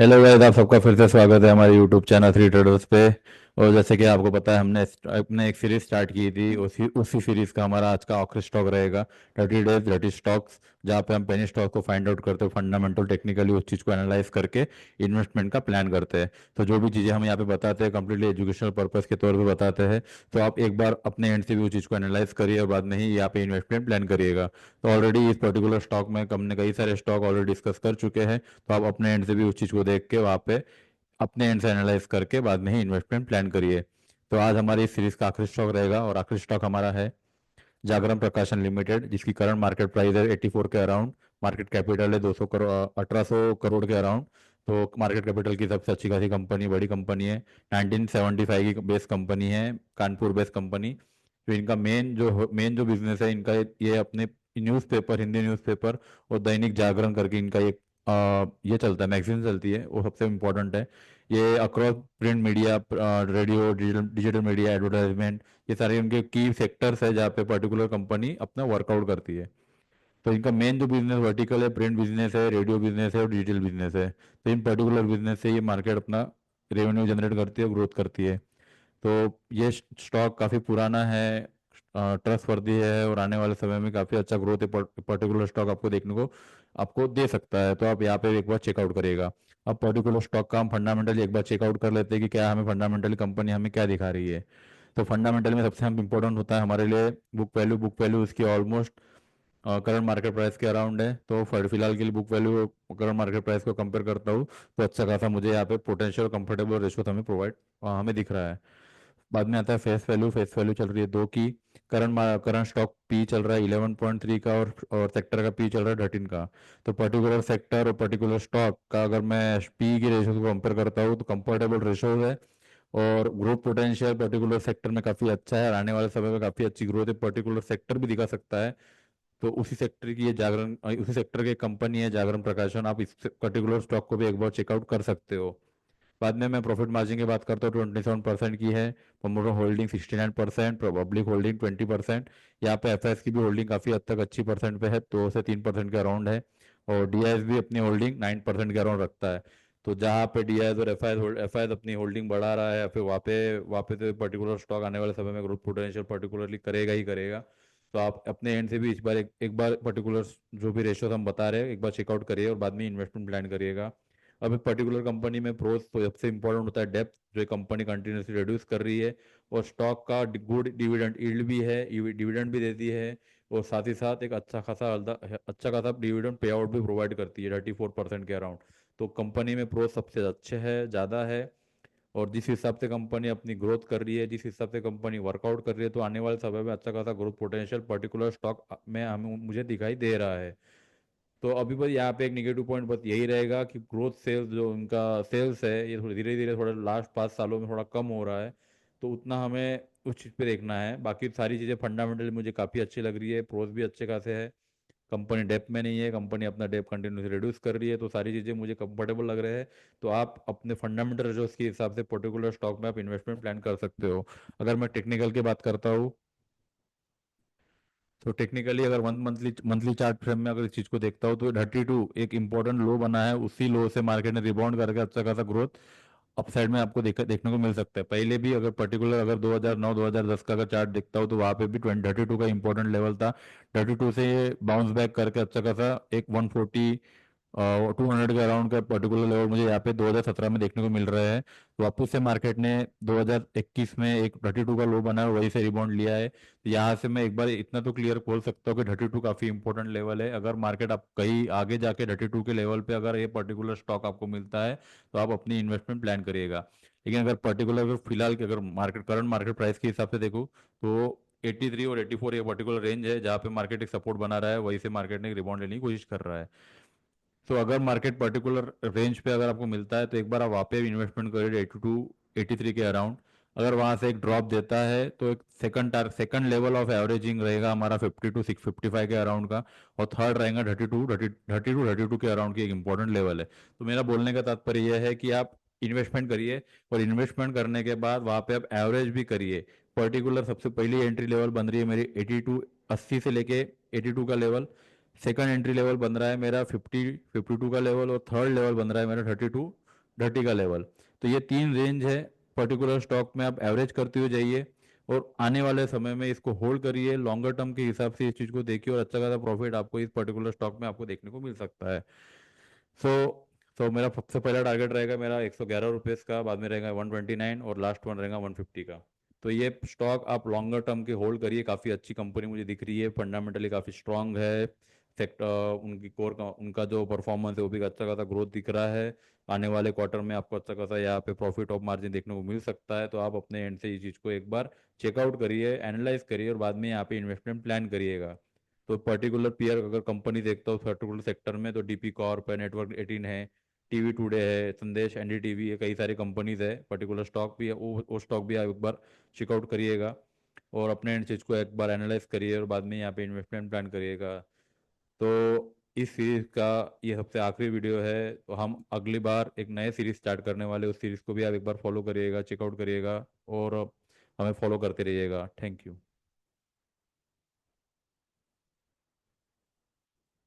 Hello guys, आप सबका फिर से स्वागत है हमारे यूट्यूब चैनल थ्री ट्रेडर्स पे। और जैसे कि आपको पता है, हमने अपने एक सीरीज स्टार्ट की थी। उसी सीरीज का हमारा आज का आखिरी स्टॉक रहेगा 30 डेज 30 स्टॉक्स, जहाँ पे हम पेनी स्टॉक को फाइंड आउट करते हैं, फंडामेंटल टेक्निकली उस चीज़ को एनालाइज करके इन्वेस्टमेंट का प्लान करते हैं। तो जो भी चीज़ें हम यहाँ पे बताते हैं कंप्लीटली एजुकेशनल पर्पज़ के तौर पर बताते हैं। तो आप एक बार अपने एंड से भी उस चीज़ को एनालाइज करिए और बाद में ही यहाँ पे इन्वेस्टमेंट प्लान करिएगा। तो ऑलरेडी इस पर्टिकुलर स्टॉक में हमने कई सारे स्टॉक ऑलरेडी डिस्कस कर चुके हैं। तो आप अपने एंड से भी उस चीज़ को देख के वहाँ पे अपने एंड से एनालाइज करके बाद में ही इन्वेस्टमेंट प्लान करिए। तो आज हमारी इस सीरीज का आखिरी स्टॉक रहेगा और आखिरी स्टॉक हमारा है जागरण प्रकाशन लिमिटेड, जिसकी करंट मार्केट प्राइस है 84 के अराउंड। मार्केट कैपिटल है 200 करोड़, 1800 करोड़ के अराउंड। तो मार्केट कैपिटल की सबसे अच्छी खासी कंपनी, बड़ी कंपनी है। 1975 की बेस कंपनी है, कानपुर बेस कंपनी। तो इनका मेन जो बिजनेस है इनका, ये अपने न्यूज़पेपर, हिंदी न्यूज़पेपर और दैनिक जागरण करके इनका एक ये चलता है, मैगजीन चलती है, वो सबसे इम्पोर्टेंट है। ये across print media, radio, digital digital media, advertisement, ये सारे उनके की सेक्टर्स है जहाँ पे पर्टिकुलर कंपनी अपना वर्कआउट करती है। तो इनका मेन जो बिजनेस वर्टिकल है, प्रिंट बिजनेस है, रेडियो बिजनेस है और डिजिटल बिजनेस है। तो इन पर्टिकुलर बिजनेस से ये मार्केट अपना रेवेन्यू जनरेट करती है और ग्रोथ करती है। तो ये स्टॉक काफ़ी पुराना है, ट्रस्ट वर्दी है और आने वाले समय में काफ़ी अच्छा ग्रोथ है। पर्टिकुलर स्टॉक आपको देखने को आपको दे सकता है। तो आप यहाँ पे एक बार चेकआउट करिएगा। अब पर्टिकुलर स्टॉक का हम फंडामेंटली एक बार चेकआउट कर लेते हैं कि क्या हमें फंडामेंटली कंपनी हमें क्या दिखा रही है। तो फंडामेंटल में सबसे हम इम्पोर्टेंट होता है हमारे लिए बुक वैल्यू उसकी ऑलमोस्ट करंट मार्केट प्राइस के अराउंड है। तो फिलहाल के लिए book value current market price को कंपेयर करता हूँ तो अच्छा खासा मुझे यहाँ पे पोटेंशियल कंफर्टेबल रेशो हमें हमें दिख रहा है। बाद में आता है फेस वैल्यू चल रही है 2 की। करंट स्टॉक पी चल रहा है 11.3 का, और सेक्टर का पी चल रहा है 13 का। तो पर्टिकुलर सेक्टर और पर्टिकुलर स्टॉक का अगर मैं पी की रेशो को कंपेयर करता हूँ तो कंफर्टेबल रेशो है। और ग्रोथ पोटेंशियल पर्टिकुलर सेक्टर में काफ़ी अच्छा है और आने वाले समय में काफ़ी अच्छी ग्रोथ है, पर्टिकुलर सेक्टर भी दिखा सकता है। तो उसी सेक्टर की ये उसी सेक्टर की कंपनी है जागरण प्रकाशन। आप इस पर्टिकुलर स्टॉक को भी एक बार चेकआउट कर सकते हो। बाद में मैं प्रॉफिट मार्जिन की बात करता हूँ, 27% की है। Promoter holding 69%, public holding 20%। यहाँ पे एफएस की भी होल्डिंग काफ़ी हद तक अच्छी परसेंट पे है, 2 से 3% के अराउंड है। और डीआईएस भी अपनी होल्डिंग 9% के अराउंड रखता है। तो जहाँ पे डीआईएस और एफआईएस अपनी होल्डिंग बढ़ा रहा है, फिर वहाँ पे तो पर्टिकुलर स्टॉक आने वाले समय में ग्रोथ पोटेंशियल पर्टिकुलरली करेगा ही करेगा। तो आप अपने एंड से भी इस बार एक बार पर्टिकुलर जो भी रेशियोज हम बता रहे हैं एक बार चेकआउट करिए और बाद में इन्वेस्टमेंट प्लान करिएगा। अब एक पर्टिकुलर कंपनी में प्रोस तो सबसे इंपॉर्टेंट होता है डेप्थ, जो कंपनी कंटिन्यूसली रिड्यूस कर रही है। और स्टॉक का गुड डिविडेंड यील्ड भी है, डिविडेंड भी देती है। और साथ ही साथ एक अच्छा खासा डिविडेंड पे आउट भी प्रोवाइड करती है 34% के अराउंड। तो कंपनी में प्रोस सबसे अच्छे है, ज़्यादा है। और जिस हिसाब से कंपनी अपनी ग्रोथ कर रही है, जिस हिसाब से कंपनी वर्कआउट कर रही है, तो आने वाले समय में अच्छा खासा ग्रोथ पोटेंशियल पर्टिकुलर स्टॉक में हमें मुझे दिखाई दे रहा है। तो अभी बस यहाँ पे एक निगेटिव पॉइंट बस यही रहेगा कि ग्रोथ सेल्स, जो उनका सेल्स है, ये थोड़ी धीरे धीरे थोड़ा लास्ट 5 सालों में थोड़ा कम हो रहा है। तो उतना हमें उस चीज़ पे देखना है। बाकी सारी चीज़ें फंडामेंटली मुझे काफ़ी अच्छी लग रही है, प्रोस भी अच्छे खासे है। कंपनी डेप में नहीं है, कंपनी अपना डेप कंटिन्यूसली रिड्यूस कर रही है, तो सारी चीज़ें मुझे कंफर्टेबल लग रहे हैं। तो आप अपने फंडामेंटल रिजल्ट्स के हिसाब से पर्टिकुलर स्टॉक में आप इन्वेस्टमेंट प्लान कर सकते हो। अगर मैं टेक्निकल की बात करता हूँ तो टेक्निकली अगर one monthly monthly chart frame में अगर इस चीज को देखता हूँ तो 32 एक इंपॉर्टेंट लो बना है। उसी लो से मार्केट ने रिबाउंड करके अच्छा खासा ग्रोथ अपसाइड में आपको देखने को मिल सकता है। पहले भी अगर पर्टिकुलर अगर 2009 2010 का अगर चार्ट देखता हूँ तो वहाँ पे भी 32 का इंपॉर्टेंट लेवल था। 32 से ये बाउंस बैक करके अच्छा खासा एक 140 200 के अराउंड का पर्टिकुलर लेवल मुझे यहाँ पे 2017 में देखने को मिल रहा है। वापस से मार्केट ने 2021 में एक 32 का लो बना है और वहीं से रिबाउंड लिया है। तो यहाँ से मैं एक बार इतना तो क्लियर बोल सकता हूँ कि 32 काफी इंपॉर्टेंट लेवल है। अगर मार्केट आप कहीं आगे जाके 32 के लेवल पे अगर ये पर्टिकुलर स्टॉक आपको मिलता है तो आप अपनी इन्वेस्टमेंट प्लान करिएगा। लेकिन अगर पर्टिकुलर अगर फिलहाल की अगर करंट मार्केट प्राइस के हिसाब से देखो तो 83 और 84 एक पर्टिकुलर रेंज है जहाँ पे मार्केट एक सपोर्ट बना रहा है, वहीं से मार्केट ने रिबाउंड लेने की कोशिश कर रहा है। तो अगर मार्केट पर्टिकुलर रेंज पे अगर आपको मिलता है तो एक बार आप वहाँ पे इन्वेस्टमेंट करिए 82 83 के अराउंड। अगर वहाँ से एक ड्रॉप देता है तो एक सेकंड लेवल ऑफ एवरेजिंग रहेगा हमारा 52 to 655 के अराउंड का। और थर्ड रहेगा 32 के अराउंड की एक इंपॉर्टेंट लेवल है। तो मेरा बोलने का तात्पर्य यह है कि आप इन्वेस्टमेंट करिए और इन्वेस्टमेंट करने के बाद वहाँ पे आप एवरेज भी करिए। पर्टिकुलर सबसे पहली एंट्री लेवल बन रही है मेरी 82 80 से लेके 82 का लेवल। सेकंड एंट्री लेवल बन रहा है मेरा 52 का लेवल और थर्ड लेवल बन रहा है मेरा 32 30 का लेवल। तो ये तीन रेंज है, पर्टिकुलर स्टॉक में आप एवरेज करते हुए जाइए और आने वाले समय में इसको होल्ड करिए, लॉन्गर टर्म के हिसाब से इस चीज़ को देखिए और अच्छा खासा प्रॉफिट आपको इस पर्टिकुलर स्टॉक में आपको देखने को मिल सकता है। सो मेरा सबसे पहला टारगेट रहेगा मेरा 111 रुपये का, बाद में रहेगा 129 और लास्ट वन रहेगा 150 का। तो ये स्टॉक आप लॉन्गर टर्म के होल्ड करिए, काफ़ी अच्छी कंपनी मुझे दिख रही है, फंडामेंटली काफ़ी स्ट्रांग है। सेक्टर उनकी कोर का उनका जो परफॉर्मेंस है वो भी अच्छा खासा ग्रोथ दिख रहा है। आने वाले क्वार्टर में आपको अच्छा खासा यहाँ पे प्रॉफिट ऑफ मार्जिन देखने को मिल सकता है। तो आप अपने एंड से इस चीज़ को एक बार चेकआउट करिए, एनालाइज करिए और बाद में यहाँ पे इन्वेस्टमेंट प्लान करिएगा। तो पर्टिकुलर पीयर अगर कंपनी देखता हो पर्टिकुलर सेक्टर में, तो डीपी कॉर्प है, नेटवर्क 18 है, टीवी टुडे है, संदेश, एनडीटीवी है, कई सारी कंपनीज है, पर्टिकुलर स्टॉक भी है, वो स्टॉक भी आप एक बार चेकआउट करिएगा और अपने एंड चीज को एक बार एनालाइज करिए और बाद में यहाँ पे इन्वेस्टमेंट प्लान करिएगा। तो इस सीरीज का ये सबसे आखिरी वीडियो है। तो हम अगली बार एक नए सीरीज स्टार्ट करने वाले, उस सीरीज को भी आप एक बार फॉलो करिएगा, चेकआउट करिएगा और हमें फॉलो करते रहिएगा। Thank you.